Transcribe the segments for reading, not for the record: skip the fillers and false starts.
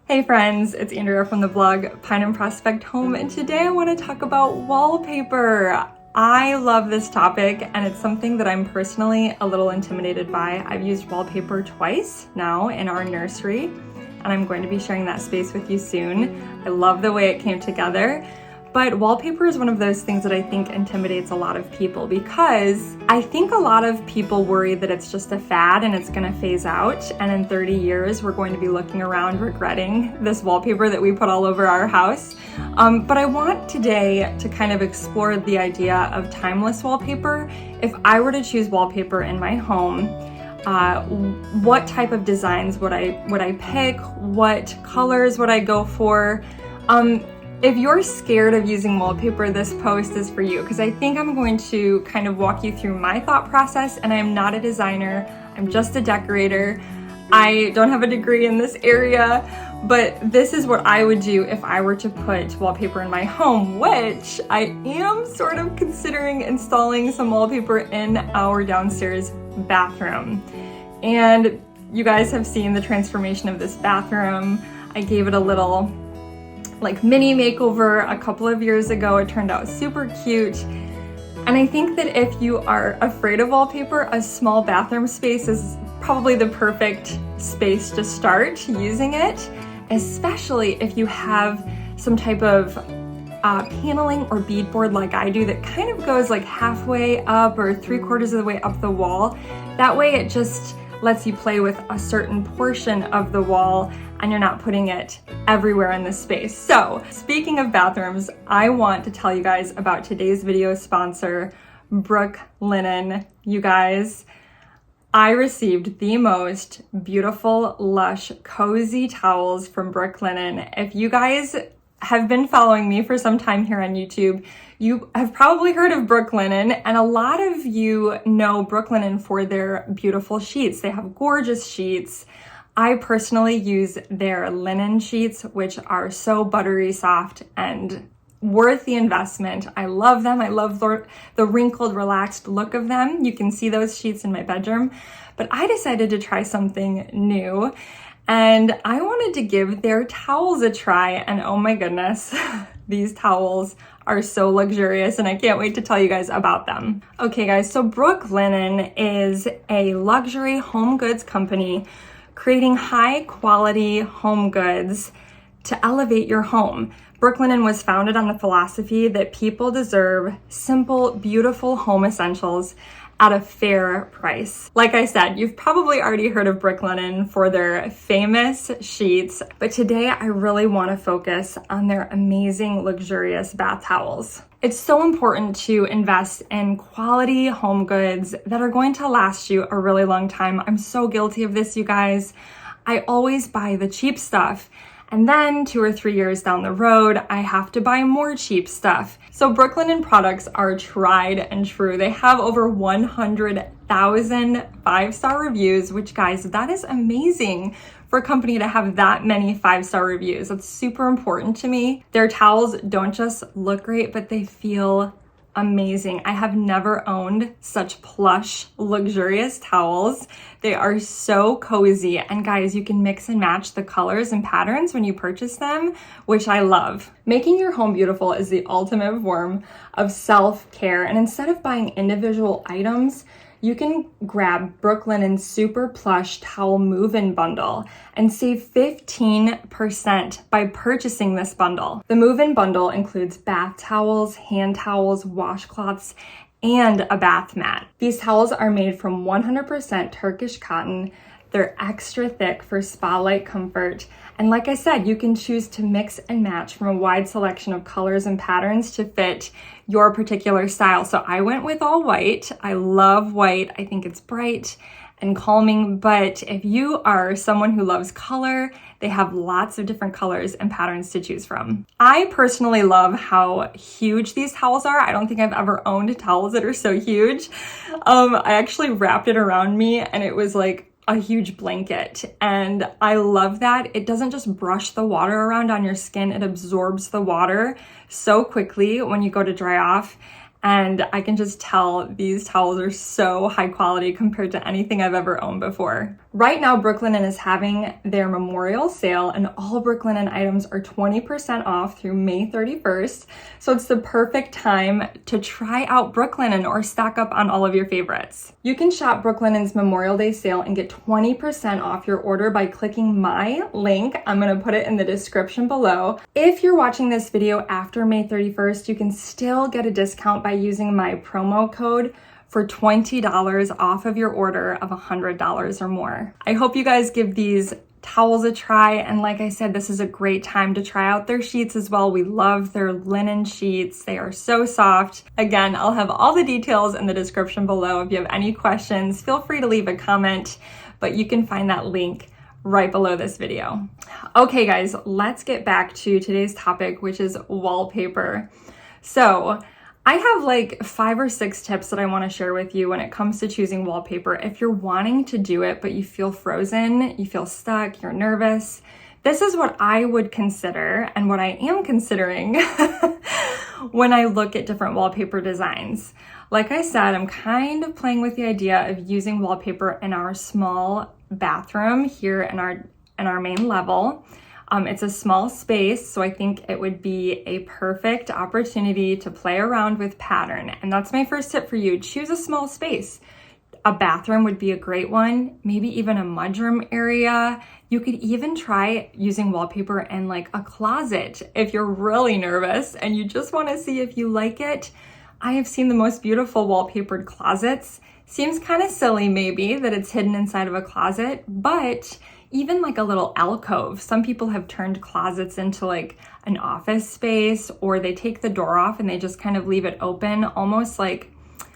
Hey friends, it's Andrea from the blog Pine and Prospect Home, and today I want to talk about wallpaper. I love this topic, and it's something that I'm personally a little intimidated by. I've used wallpaper twice now in our nursery, and I'm going to be sharing that space with you soon. I love the way it came together. But wallpaper is one of those things that I think intimidates a lot of people because I think a lot of people worry that it's just a fad and it's gonna phase out, and in 30 years we're going to be looking around regretting this wallpaper that we put all over our house. But I want today to kind of explore the idea of timeless wallpaper. If I were to choose wallpaper in my home, what type of designs would I pick? What colors would I go for? If you're scared of using wallpaper, this post is for you because I think I'm going to kind of walk you through my thought process, and I'm not a designer, I'm just a decorator. I don't have a degree in this area, but this is what I would do if I were to put wallpaper in my home, which I am sort of considering installing some wallpaper in our downstairs bathroom. And you guys have seen the transformation of this bathroom. I gave it a little mini makeover a couple of years ago. It turned out super cute. And I think that if you are afraid of wallpaper, a small bathroom space is probably the perfect space to start using it, especially if you have some type of paneling or beadboard like I do that kind of goes like halfway up or 3/4 of the way up the wall. That way it just lets you play with a certain portion of the wall and you're not putting it everywhere in the space. So speaking of bathrooms, I want to tell you guys about today's video sponsor, Brooklinen. You guys, I received the most beautiful, lush, cozy towels from Brooklinen. If you guys have been following me for some time here on YouTube, you have probably heard of Brooklinen, and a lot of you know Brooklinen for their beautiful sheets. They have gorgeous sheets. I personally use their linen sheets, which are so buttery soft and worth the investment. I love them. I love the wrinkled, relaxed look of them. You can see those sheets in my bedroom, but I decided to try something new. And I wanted to give their towels a try, and oh my goodness, these towels are so luxurious, and I can't wait to tell you guys about them. Okay guys, so Brooklinen is a luxury home goods company creating high quality home goods to elevate your home. Brooklinen was founded on the philosophy that people deserve simple, beautiful home essentials at a fair price. Like I said, you've probably already heard of Brooklinen for their famous sheets, but today I really want to focus on their amazing, luxurious bath towels. It's so important to invest in quality home goods that are going to last you a really long time. I'm so guilty of this, you guys. I always buy the cheap stuff, and then 2 or 3 years down the road, I have to buy more cheap stuff. So Brooklinen products are tried and true. They have over 100,000 5-star reviews, which guys, that is amazing for a company to have that many 5-star reviews. That's super important to me. Their towels don't just look great, but they feel amazing. I have never owned such plush, luxurious towels. They are so cozy, and guys, you can mix and match the colors and patterns when you purchase them, which I love. Making your home beautiful is the ultimate form of self-care, and instead of buying individual items, you can grab Brooklinen's Super Plush Towel Move-In Bundle and save 15% by purchasing this bundle. The Move-In Bundle includes bath towels, hand towels, washcloths, and a bath mat. These towels are made from 100% Turkish cotton. They're extra thick for spa-like comfort. And like I said, you can choose to mix and match from a wide selection of colors and patterns to fit your particular style. So I went with all white. I love white. I think it's bright and calming, but if you are someone who loves color, they have lots of different colors and patterns to choose from. I personally love how huge these towels are. I don't think I've ever owned towels that are so huge. I actually wrapped it around me and it was like a huge blanket, and I love that. It doesn't just brush the water around on your skin, it absorbs the water so quickly when you go to dry off. And I can just tell these towels are so high quality compared to anything I've ever owned before. Right now, Brooklinen is having their memorial sale, and all Brooklinen items are 20% off through May 31st. So it's the perfect time to try out Brooklinen or stock up on all of your favorites. You can shop Brooklinen's Memorial Day sale and get 20% off your order by clicking my link. I'm gonna put it in the description below. If you're watching this video after May 31st, you can still get a discount by using my promo code for $20 off of your order of $100 or more. I hope you guys give these towels a try, and like I said, this is a great time to try out their sheets as well. We love their linen sheets. They are so soft. Again, I'll have all the details in the description below. If you have any questions, feel free to leave a comment, but you can find that link right below this video. Okay guys, let's get back to today's topic, which is wallpaper. So I have like 5 or 6 tips that I want to share with you when it comes to choosing wallpaper. If you're wanting to do it, but you feel frozen, you feel stuck, you're nervous, this is what I would consider and what I am considering when I look at different wallpaper designs. Like I said, I'm kind of playing with the idea of using wallpaper in our small bathroom here in our main level. It's a small space, so I think it would be a perfect opportunity to play around with pattern. And that's my first tip for you. Choose a small space. A bathroom would be a great one, maybe even a mudroom area. You could even try using wallpaper in like a closet if you're really nervous and you just want to see if you like it. I have seen the most beautiful wallpapered closets. Seems kind of silly maybe that it's hidden inside of a closet, but even like a little alcove. Some people have turned closets into like an office space, or they take the door off and they just kind of leave it open, almost like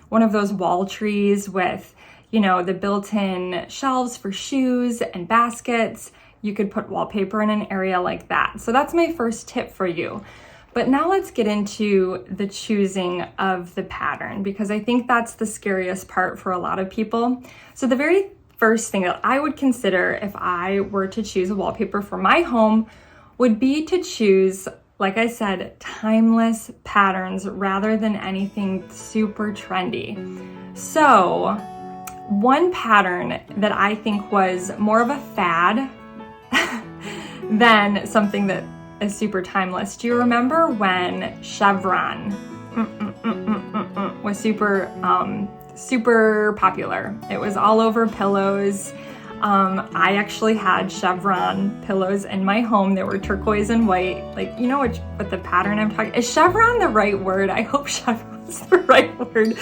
one of those wall trees with, you know, the built-in shelves for shoes and baskets. You could put wallpaper in an area like that. So that's my first tip for you. But now let's get into the choosing of the pattern, because I think that's the scariest part for a lot of people. So the very first thing that I would consider if I were to choose a wallpaper for my home would be to choose, like I said, timeless patterns rather than anything super trendy. So one pattern that I think was more of a fad than something that is super timeless. Do you remember when chevron was super popular? It was all over pillows. I actually had chevron pillows in my home. They were turquoise and white. Like, you know what the pattern I'm talking, is chevron the right word? I hope chevron's the right word.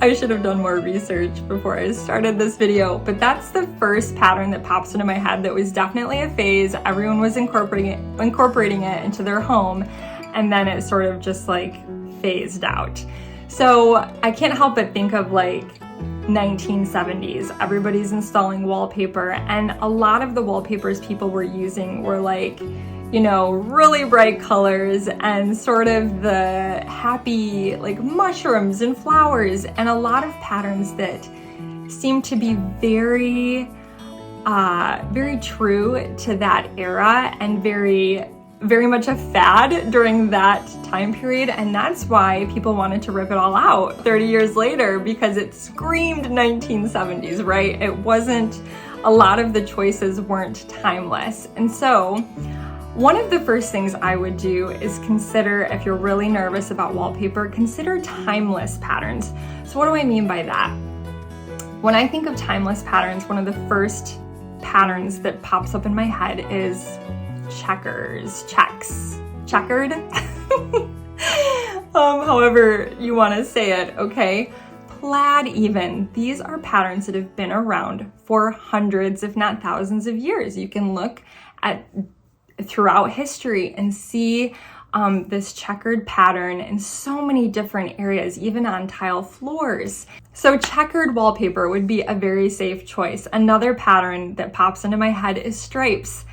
I should have done more research before I started this video, but that's the first pattern that pops into my head that was definitely a phase. Everyone was incorporating it into their home, and then it sort of just like phased out. So I can't help but think of like 1970s. Everybody's installing wallpaper, and a lot of the wallpapers people were using were like, you know, really bright colors and sort of the happy like mushrooms and flowers, and a lot of patterns that seem to be very true to that era and very much a fad during that time period. And that's why people wanted to rip it all out 30 years later, because it screamed 1970s, right? It wasn't, a lot of the choices weren't timeless. And so one of the first things I would do is consider, if you're really nervous about wallpaper, consider timeless patterns. So what do I mean by that? When I think of timeless patterns, one of the first patterns that pops up in my head is checkered. However you want to say it, okay? Plaid even. These are patterns that have been around for hundreds, if not thousands of years. You can look at throughout history and see this checkered pattern in so many different areas, even on tile floors. So checkered wallpaper would be a very safe choice. Another pattern that pops into my head is stripes.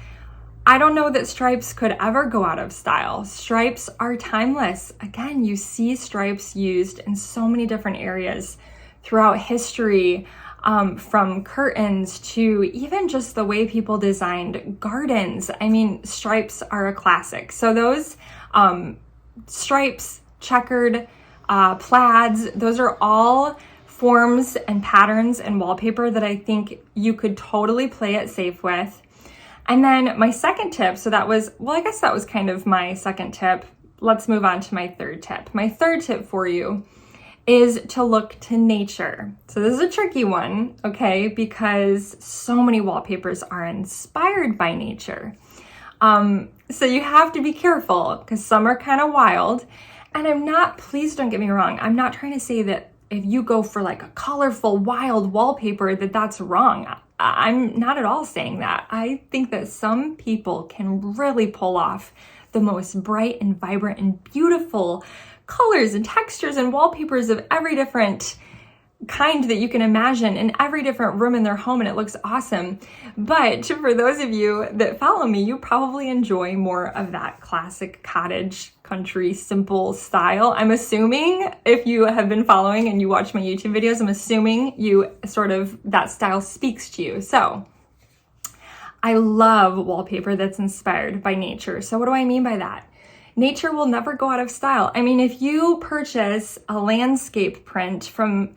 I don't know that stripes could ever go out of style. Stripes are timeless. Again, you see stripes used in so many different areas throughout history, from curtains to even just the way people designed gardens. I mean, stripes are a classic. So those stripes, checkered, plaids. Those are all forms and patterns and wallpaper that I think you could totally play it safe with. And then my second tip, so that was, well, I guess that was kind of my second tip. Let's move on to my third tip. My third tip for you is to look to nature. So this is a tricky one, okay, because so many wallpapers are inspired by nature. So you have to be careful because some are kind of wild. And please don't get me wrong, I'm not trying to say that if you go for like a colorful, wild wallpaper, that's wrong. I'm not at all saying that. I think that some people can really pull off the most bright and vibrant and beautiful colors and textures and wallpapers of every different kind that you can imagine in every different room in their home, and it looks awesome. But for those of you that follow me, you probably enjoy more of that classic cottage, country, simple style. I'm assuming if you have been following and you watch my YouTube videos, I'm assuming that style speaks to you. So I love wallpaper that's inspired by nature. So what do I mean by that? Nature will never go out of style. I mean, if you purchase a landscape print from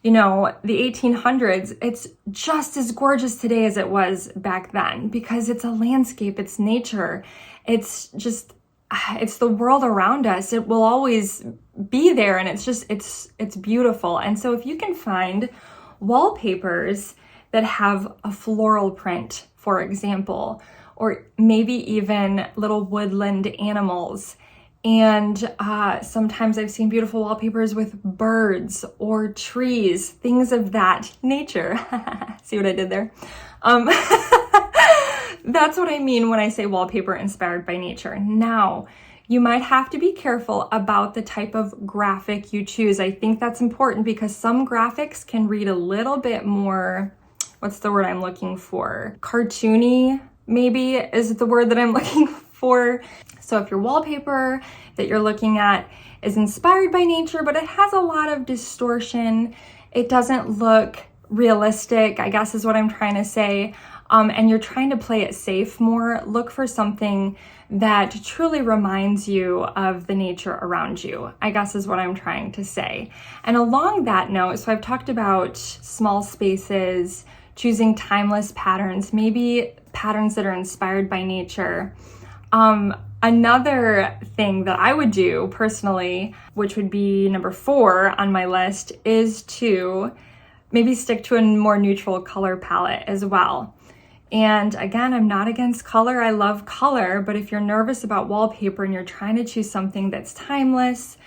the 1800s, it's just as gorgeous today as it was back then because it's a landscape, it's nature, it's the world around us. It will always be there, and it's beautiful. And so if you can find wallpapers that have a floral print, for example, or maybe even little woodland animals. And sometimes I've seen beautiful wallpapers with birds or trees, things of that nature. See what I did there? That's what I mean when I say wallpaper inspired by nature. Now, you might have to be careful about the type of graphic you choose. I think that's important because some graphics can read a little bit more, what's the word I'm looking for? Cartoony, maybe, is the word that I'm looking for. So if your wallpaper that you're looking at is inspired by nature, but it has a lot of distortion, it doesn't look realistic, I guess is what I'm trying to say, and you're trying to play it safe more, look for something that truly reminds you of the nature around you, I guess is what I'm trying to say. And along that note, so I've talked about small spaces, choosing timeless patterns, maybe patterns that are inspired by nature. Another thing that I would do personally, which would be number 4 on my list, is to maybe stick to a more neutral color palette as well. And again, I'm not against color. I love color, but if you're nervous about wallpaper and you're trying to choose something that's timeless,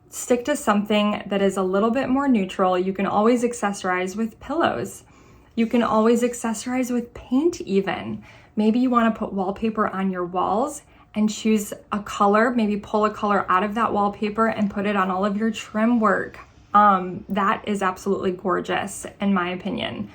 stick to something that is a little bit more neutral. You can always accessorize with pillows. You can always accessorize with paint even. Maybe you want to put wallpaper on your walls and choose a color, maybe pull a color out of that wallpaper and put it on all of your trim work. That is absolutely gorgeous in my opinion.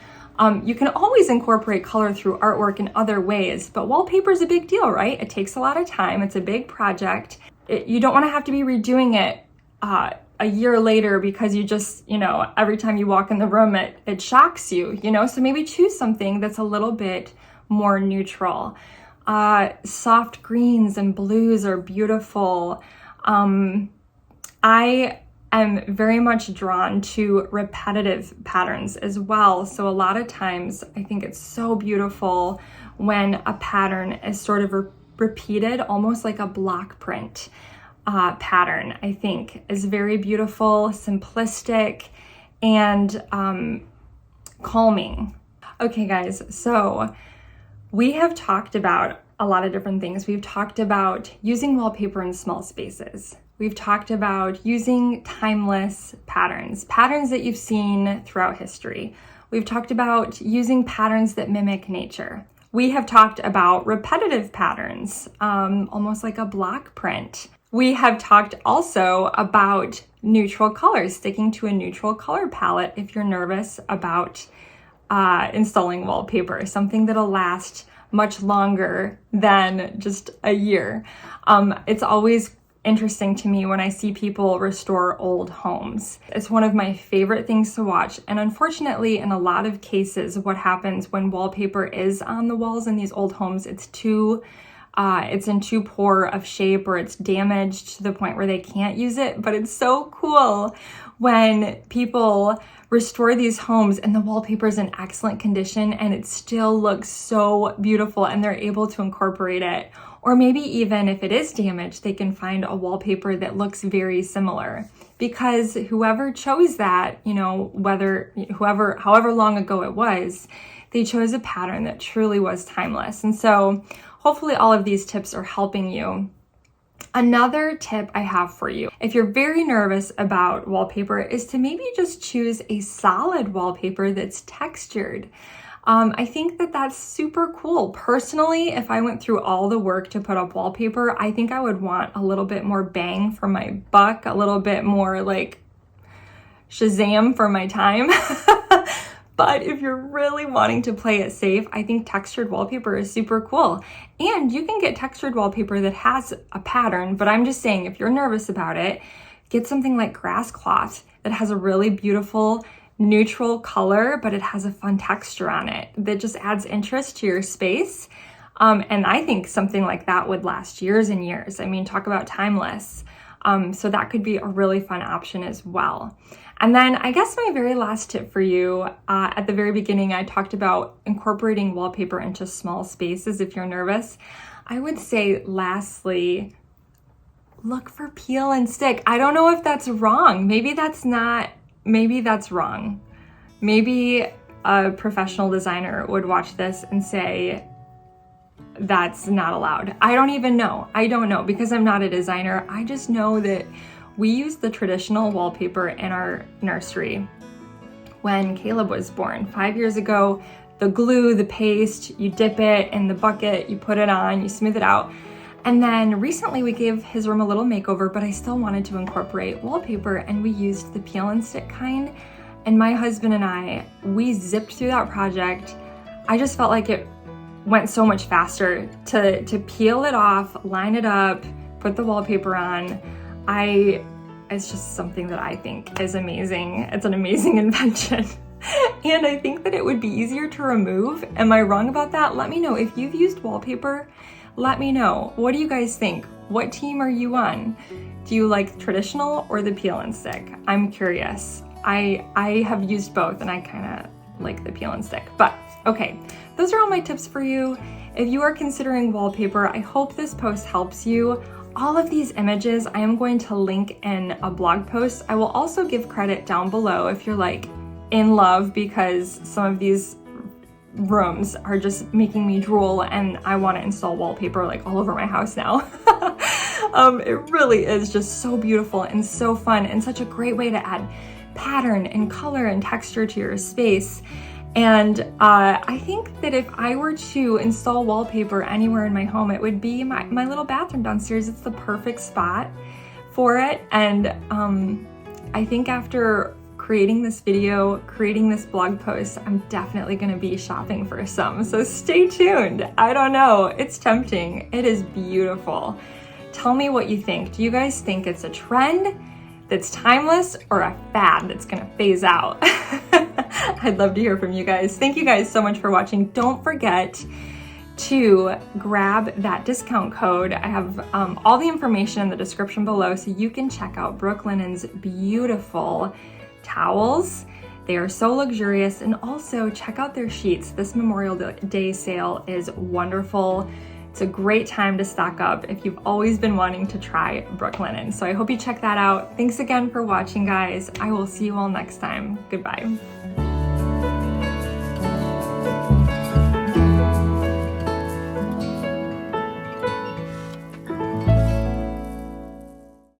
You can always incorporate color through artwork in other ways, but wallpaper is a big deal, right? It takes a lot of time. It's a big project. You don't want to have to be redoing it a year later because you just, every time you walk in the room, it shocks you, So maybe choose something that's a little bit more neutral. Soft greens and blues are beautiful. I am very much drawn to repetitive patterns as well. So a lot of times I think it's so beautiful when a pattern is sort of repeated, almost like a block print pattern, I think is very beautiful, simplistic, and calming. Okay guys, so we have talked about a lot of different things. We've talked about using wallpaper in small spaces. We've talked about using timeless patterns that you've seen throughout history. We've talked about using patterns that mimic nature. We have talked about repetitive patterns, almost like a block print. We have talked also about neutral colors, sticking to a neutral color palette if you're nervous about installing wallpaper, something that'll last much longer than just a year. It's always interesting to me when I see people restore old homes. It's one of my favorite things to watch. And unfortunately, in a lot of cases, what happens when wallpaper is on the walls in these old homes, it's too it's in too poor of shape or it's damaged to the point where they can't use it. But it's so cool when people restore these homes and the wallpaper is in excellent condition and it still looks so beautiful and they're able to incorporate it. Or maybe even if it is damaged, they can find a wallpaper that looks very similar, because whoever chose that, you know, however long ago it was, they chose a pattern that truly was timeless. And so hopefully all of these tips are helping you. Another tip I have for you, if you're very nervous about wallpaper, is to maybe just choose a solid wallpaper that's textured. I think that that's super cool. Personally, if I went through all the work to put up wallpaper, I think I would want a little bit more bang for my buck, a little bit more like Shazam for my time. But if you're really wanting to play it safe, I think textured wallpaper is super cool. And you can get textured wallpaper that has a pattern, but I'm just saying if you're nervous about it, get something like grass cloth that has a really beautiful neutral color, but it has a fun texture on it that just adds interest to your space. And I think something like that would last years and years. I mean, talk about timeless. So that could be a really fun option as well. And then I guess my very last tip for you, at the very beginning, I talked about incorporating wallpaper into small spaces if you're nervous. I would say lastly, look for peel and stick. I don't know if that's wrong. Maybe that's wrong. Maybe a professional designer would watch this and say, that's not allowed. I don't even know. I don't know because I'm not a designer. I just know that we used the traditional wallpaper in our nursery when Caleb was born 5 years ago. The glue, the paste, you dip it in the bucket, you put it on, you smooth it out. And then recently we gave his room a little makeover, but I still wanted to incorporate wallpaper and we used the peel and stick kind. And my husband and we zipped through that project. I just felt like it went so much faster to peel it off, line it up, put the wallpaper on. It's just something that I think is amazing. It's an amazing invention. And I think that it would be easier to remove. Am I wrong about that? Let me know. If you've used wallpaper, let me know. What do you guys think? What team are you on? Do you like traditional or the peel and stick? I'm curious. I have used both and I kind of like the peel and stick. But okay, those are all my tips for you. If you are considering wallpaper, I hope this post helps you. All of these images I am going to link in a blog post. I will also give credit down below if you're like in love because some of these rooms are just making me drool and I want to install wallpaper like all over my house now. It really is just so beautiful and so fun and such a great way to add pattern and color and texture to your space. And I think that if I were to install wallpaper anywhere in my home, it would be my little bathroom downstairs. It's the perfect spot for it. And I think after creating this video, creating this blog post, I'm definitely gonna be shopping for some. So stay tuned. I don't know, it's tempting. It is beautiful. Tell me what you think. Do you guys think it's a trend that's timeless or a fad that's gonna phase out? I'd love to hear from you guys. Thank you guys so much for watching. Don't forget to grab that discount code. I have all the information in the description below so you can check out Brooklinen's beautiful towels. They are so luxurious, and also check out their sheets. This Memorial Day sale is wonderful. It's a great time to stock up if you've always been wanting to try Brooklinen. So I hope you check that out. Thanks again for watching, guys. I will see you all next time. Goodbye.